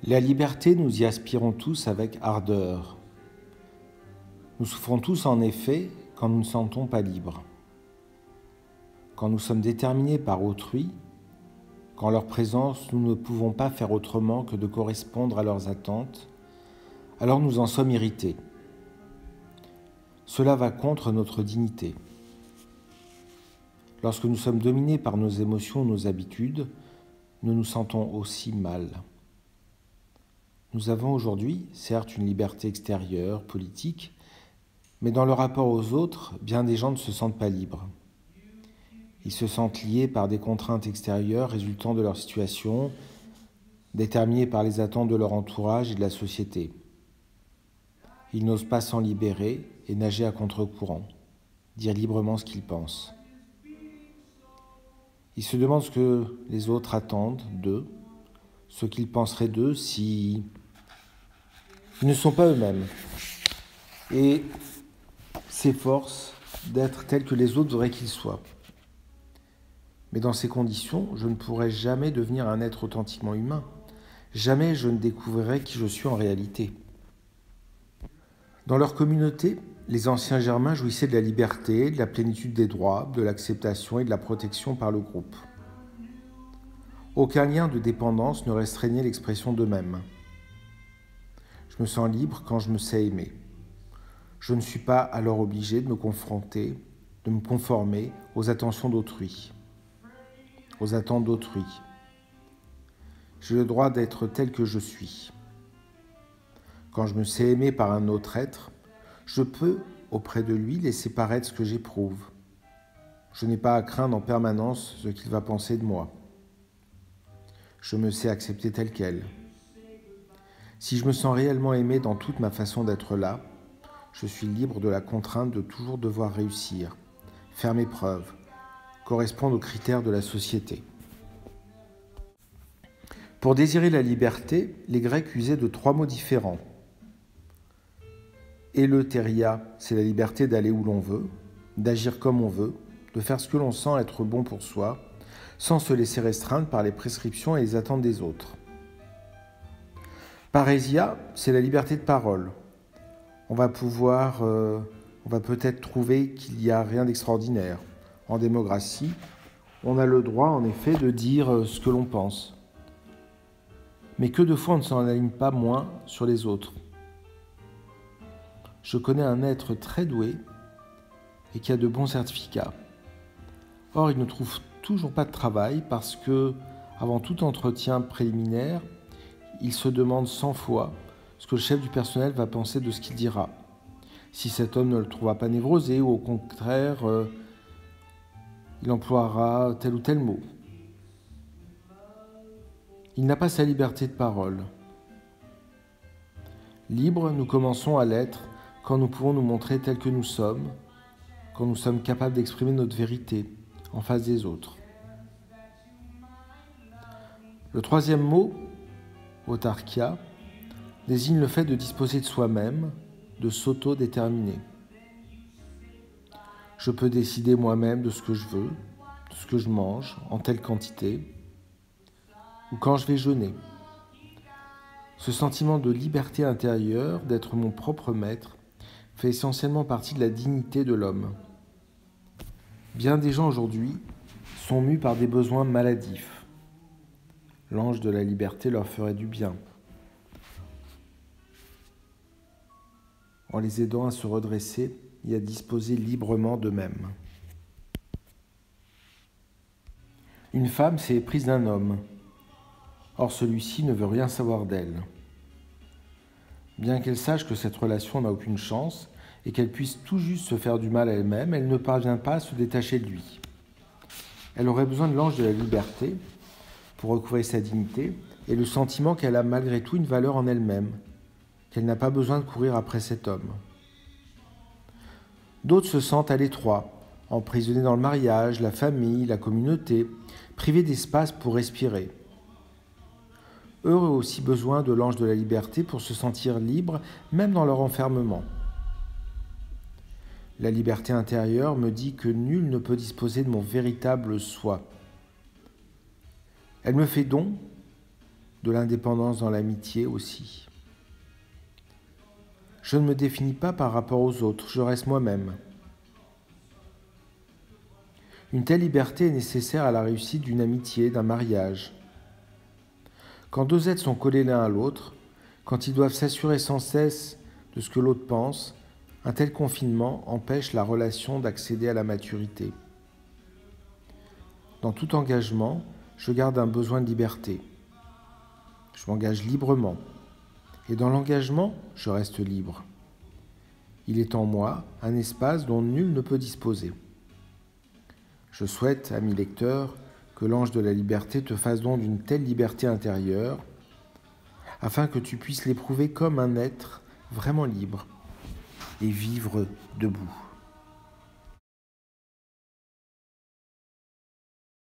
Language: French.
La liberté, nous y aspirons tous avec ardeur. Nous souffrons tous en effet quand nous ne sentons pas libres. Quand nous sommes déterminés par autrui, qu'en leur présence nous ne pouvons pas faire autrement que de correspondre à leurs attentes, alors nous en sommes irrités. Cela va contre notre dignité. Lorsque nous sommes dominés par nos émotions, nos habitudes, nous nous sentons aussi mal. Nous avons aujourd'hui, certes, une liberté extérieure, politique, mais dans le rapport aux autres, bien des gens ne se sentent pas libres. Ils se sentent liés par des contraintes extérieures résultant de leur situation, déterminées par les attentes de leur entourage et de la société. Ils n'osent pas s'en libérer et nager à contre-courant, dire librement ce qu'ils pensent. Ils se demandent ce que les autres attendent d'eux, ce qu'ils penseraient d'eux si ils ne sont pas eux-mêmes, et s'efforcent d'être tels que les autres voudraient qu'ils soient. Mais dans ces conditions, je ne pourrai jamais devenir un être authentiquement humain. Jamais je ne découvrirai qui je suis en réalité. Dans leur communauté, les anciens Germains jouissaient de la liberté, de la plénitude des droits, de l'acceptation et de la protection par le groupe. Aucun lien de dépendance ne restreignait l'expression d'eux-mêmes. Je me sens libre quand je me sais aimer. Je ne suis pas alors obligé de me confronter, de me conformer aux attentions d'autrui, aux attentes d'autrui. J'ai le droit d'être tel que je suis. Quand je me sais aimer par un autre être, je peux, auprès de lui, laisser paraître ce que j'éprouve. Je n'ai pas à craindre en permanence ce qu'il va penser de moi. Je me sais accepter tel quel. Si je me sens réellement aimé dans toute ma façon d'être là, je suis libre de la contrainte de toujours devoir réussir, faire mes preuves, correspondre aux critères de la société. Pour désirer la liberté, les Grecs usaient de 3 mots différents. Eleutéria, c'est la liberté d'aller où l'on veut, d'agir comme on veut, de faire ce que l'on sent être bon pour soi, sans se laisser restreindre par les prescriptions et les attentes des autres. Parésia, c'est la liberté de parole. On va peut-être trouver qu'il n'y a rien d'extraordinaire. En démocratie, on a le droit en effet de dire ce que l'on pense. Mais que de fois on ne s'en aligne pas moins sur les autres. Je connais un être très doué et qui a de bons certificats. Or, il ne trouve toujours pas de travail parce que, avant tout entretien préliminaire, il se demande 100 fois ce que le chef du personnel va penser de ce qu'il dira. Si cet homme ne le trouvera pas névrosé ou au contraire, il emploiera tel ou tel mot. Il n'a pas sa liberté de parole. Libres, nous commençons à l'être quand nous pouvons nous montrer tels que nous sommes, quand nous sommes capables d'exprimer notre vérité en face des autres. Le 3e mot, autarkia, désigne le fait de disposer de soi-même, de s'auto-déterminer. Je peux décider moi-même de ce que je veux, de ce que je mange, en telle quantité, ou quand je vais jeûner. Ce sentiment de liberté intérieure, d'être mon propre maître, fait essentiellement partie de la dignité de l'homme. Bien des gens aujourd'hui sont mus par des besoins maladifs. L'ange de la liberté leur ferait du bien, en les aidant à se redresser et à disposer librement d'eux-mêmes. Une femme s'est éprise d'un homme. Or, celui-ci ne veut rien savoir d'elle. Bien qu'elle sache que cette relation n'a aucune chance et qu'elle puisse tout juste se faire du mal à elle-même, elle ne parvient pas à se détacher de lui. Elle aurait besoin de l'ange de la liberté pour recouvrer sa dignité et le sentiment qu'elle a malgré tout une valeur en elle-même, qu'elle n'a pas besoin de courir après cet homme. D'autres se sentent à l'étroit, emprisonnés dans le mariage, la famille, la communauté, privés d'espace pour respirer. Eux ont aussi besoin de l'ange de la liberté pour se sentir libres, même dans leur enfermement. La liberté intérieure me dit que nul ne peut disposer de mon véritable soi. Elle me fait don de l'indépendance dans l'amitié aussi. Je ne me définis pas par rapport aux autres, je reste moi-même. Une telle liberté est nécessaire à la réussite d'une amitié, d'un mariage. Quand deux êtres sont collés l'un à l'autre, quand ils doivent s'assurer sans cesse de ce que l'autre pense, un tel confinement empêche la relation d'accéder à la maturité. Dans tout engagement, je garde un besoin de liberté. Je m'engage librement. Et dans l'engagement, je reste libre. Il est en moi un espace dont nul ne peut disposer. Je souhaite, ami lecteur, que l'ange de la liberté te fasse don d'une telle liberté intérieure, afin que tu puisses l'éprouver comme un être vraiment libre et vivre debout.